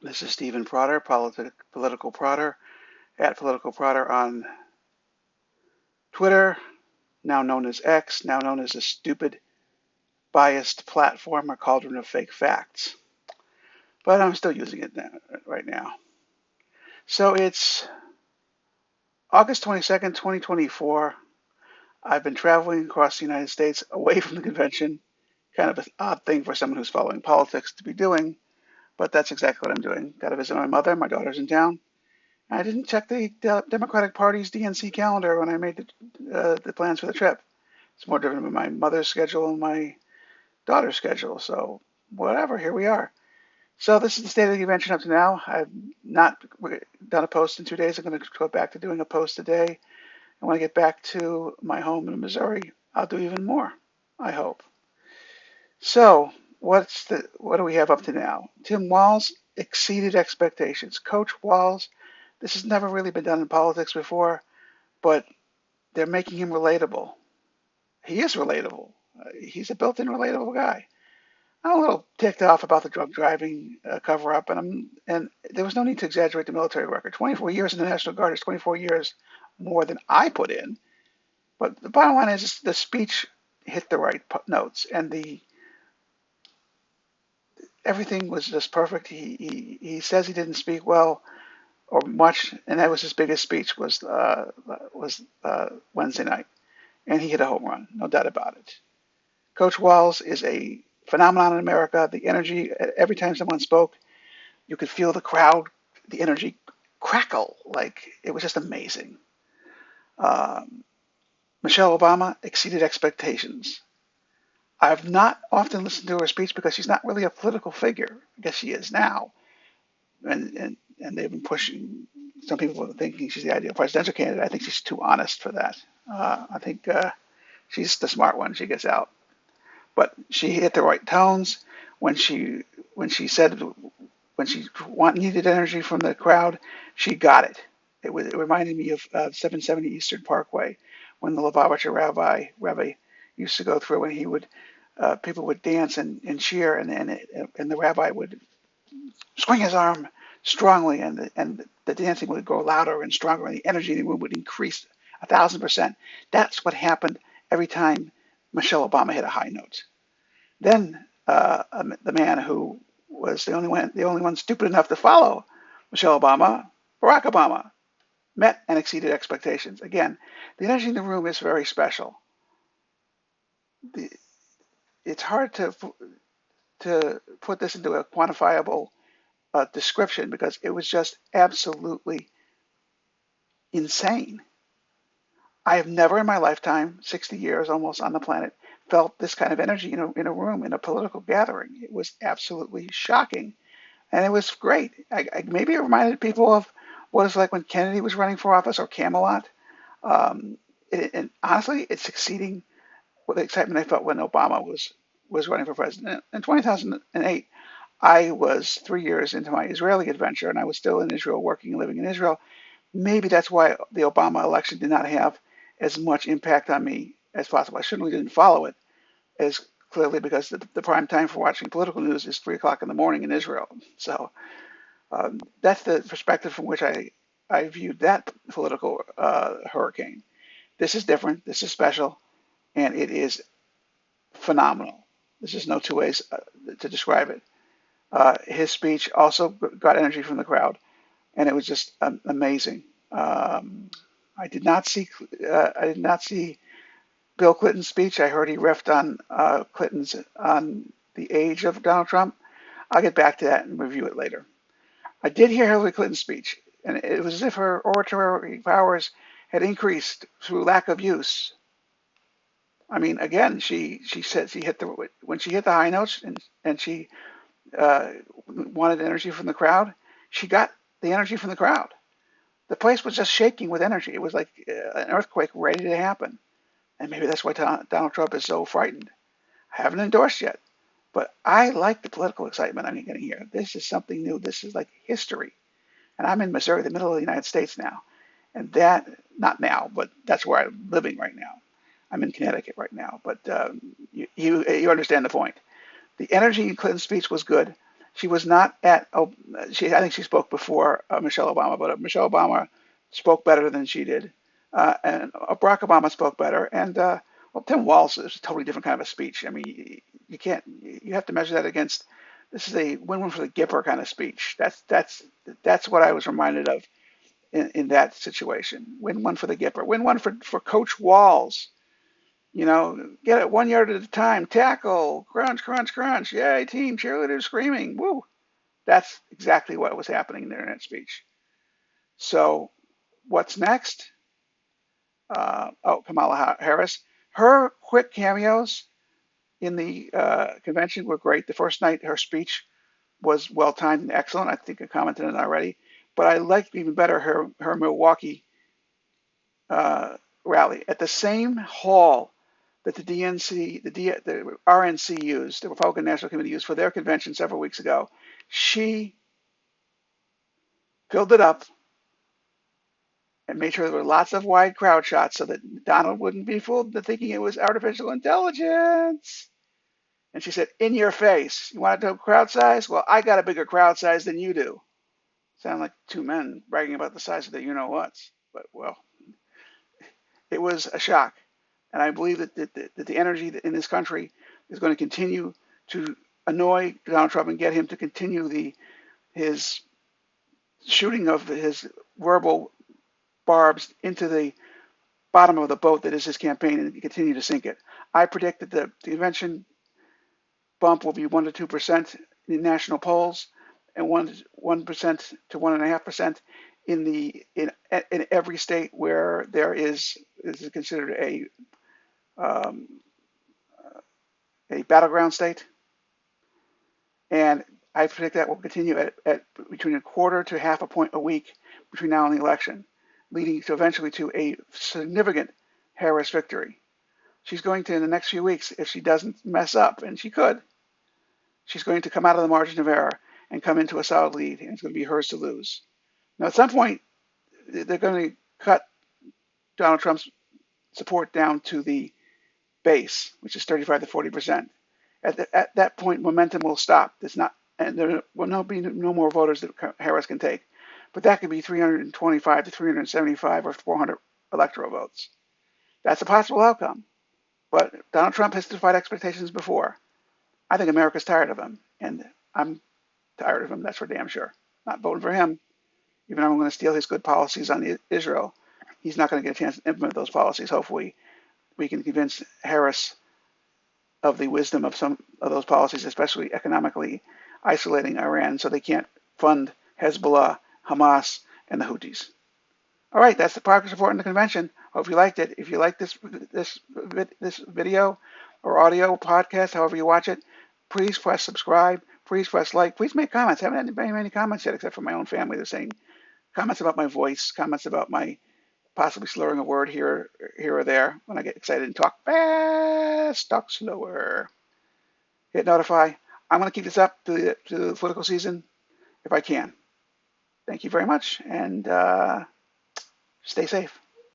This is Stephen Prodder, Political Prodder, at Political Prodder on Twitter, now known as X, now known as a stupid, biased platform, a cauldron of fake facts. But I'm still using it right now. So it's August 22nd, 2024. I've been traveling across the United States away from the convention. Kind of an odd thing for someone who's following politics to be doing, but that's exactly what I'm doing. Got to visit my mother. My daughter's in town. I didn't check the Democratic Party's DNC calendar when I made the plans for the trip. It's more driven by my mother's schedule and my daughter's schedule. So whatever, here we are. So this is the state of the convention up to now. I've not done a post in 2 days. I'm going to go back to doing a post today. And when I get back to my home in Missouri, I'll do even more, I hope. So what do we have up to now? Tim Walz exceeded expectations. Coach Walz, this has never really been done in politics before, but they're making him relatable. He is relatable. He's a built-in relatable guy. I'm a little ticked off about the drug driving cover-up, and there was no need to exaggerate the military record. 24 years in the National Guard is 24 years more than I put in. But the bottom line is the speech hit the right notes, and the everything was just perfect. He says he didn't speak well or much, and that was his biggest speech was Wednesday night, and he hit a home run, no doubt about it. Coach Walz is a phenomenon in America. The energy every time someone spoke, you could feel the crowd, the energy crackle, like it was just amazing. Michelle Obama exceeded expectations. I've not often listened to her speech because she's not really a political figure. I guess she is now, and they've been pushing. Some people are thinking she's the ideal presidential candidate. I think she's too honest for that. I think she's the smart one. She gets out, but she hit the right tones when she said when she needed energy from the crowd. She got it. It reminded me of 770 Eastern Parkway when the Lubavitcher Rabbi used to go through, when he would people would dance and cheer, and the rabbi would swing his arm strongly, and the dancing would go louder and stronger, and the energy in the room would increase 1,000%. That's what happened every time Michelle Obama hit a high note. Then the man who was the only one stupid enough to follow Michelle Obama, Barack Obama, met and exceeded expectations. Again, the energy in the room is very special. It's hard to put this into a quantifiable description because it was just absolutely insane. I have never in my lifetime, 60 years almost on the planet, felt this kind of energy in a room, in a political gathering. It was absolutely shocking. And it was great. Maybe it reminded people of what it's like when Kennedy was running for office, or Camelot. And honestly, it's exceeding what the excitement I felt when Obama was running for president. In 2008, I was 3 years into my Israeli adventure, and I was still in Israel, working and living in Israel. Maybe that's why the Obama election did not have as much impact on me as possible. I certainly didn't follow it as clearly because the prime time for watching political news is 3 o'clock in the morning in Israel. So that's the perspective from which I viewed that political hurricane. This is different. This is special, and it is phenomenal. There's just no two ways to describe it. His speech also got energy from the crowd, and it was just amazing. I did not see Bill Clinton's speech. I heard he riffed on Clinton's on the age of Donald Trump. I'll get back to that and review it later. I did hear Hillary Clinton's speech, and it was as if her oratory powers had increased through lack of use. I mean, again, she said when she hit the high notes, and she wanted energy from the crowd. She got the energy from the crowd. The place was just shaking with energy. It was like an earthquake ready to happen. And maybe that's why Donald Trump is so frightened. I haven't endorsed yet, but I like the political excitement I'm getting here. This is something new. This is like history. And I'm in Missouri, the middle of the United States now. And that, not now, but that's where I'm living right now. I'm in Connecticut right now, but you understand the point. The energy in Clinton's speech was good. She was not at. Oh, I think she spoke before Michelle Obama, but Michelle Obama spoke better than she did, and Barack Obama spoke better. And well, Tim Walz is a totally different kind of a speech. I mean, you can't. You have to measure that against. This is a win-win for the Gipper kind of speech. That's what I was reminded of in that situation. Win one for the Gipper. Win one for Coach Walz. You know, get it 1 yard at a time. Tackle. Crunch, crunch, crunch. Yay, team. Cheerleaders screaming. Woo. That's exactly what was happening in the internet speech. So what's next? Kamala Harris. Her quick cameos in the convention were great. The first night, her speech was well timed and excellent. I think I commented on it already. But I liked even better her Milwaukee rally at the same hall that the DNC, the RNC used, the Republican National Committee used for their convention several weeks ago. She filled it up and made sure there were lots of wide crowd shots so that Donald wouldn't be fooled into thinking it was artificial intelligence. And she said, in your face. You want to know crowd size? Well, I got a bigger crowd size than you do. Sound like two men bragging about the size of their you-know-whats. But, well, it was a shock. And I believe that the energy in this country is going to continue to annoy Donald Trump and get him to continue his shooting of his verbal barbs into the bottom of the boat that is his campaign and continue to sink it. I predict that the convention bump will be 1 to 2% in national polls and 1% to 1.5% in every state where there is considered a battleground state. And I predict that will continue at between 1/4 to 1/2 point a week between now and the election, leading to eventually to a significant Harris victory. She's going to, in the next few weeks, if she doesn't mess up, and she could, she's going to come out of the margin of error and come into a solid lead, and it's going to be hers to lose. Now, at some point, they're going to cut Donald Trump's support down to the base, which is 35 to 40%. At that point, momentum will stop. There's not, and there will be no more voters that Harris can take. But that could be 325 to 375 or 400 electoral votes. That's a possible outcome. But Donald Trump has defied expectations before. I think America's tired of him, and I'm tired of him. That's for damn sure. Not voting for him, even though I'm going to steal his good policies on Israel. He's not going to get a chance to implement those policies. Hopefully, we can convince Harris of the wisdom of some of those policies, especially economically isolating Iran so they can't fund Hezbollah, Hamas, and the Houthis. All right, that's the progress report in the convention. Hope you liked it. If you like this video or audio podcast, however you watch it, please press subscribe. Please press like. Please make comments. I haven't had many comments yet, except for my own family. They're saying comments about my voice, comments about my possibly slurring a word here or there when I get excited and talk fast, talk slower. Hit notify. I'm going to keep this up to the political season if I can. Thank you very much, and stay safe.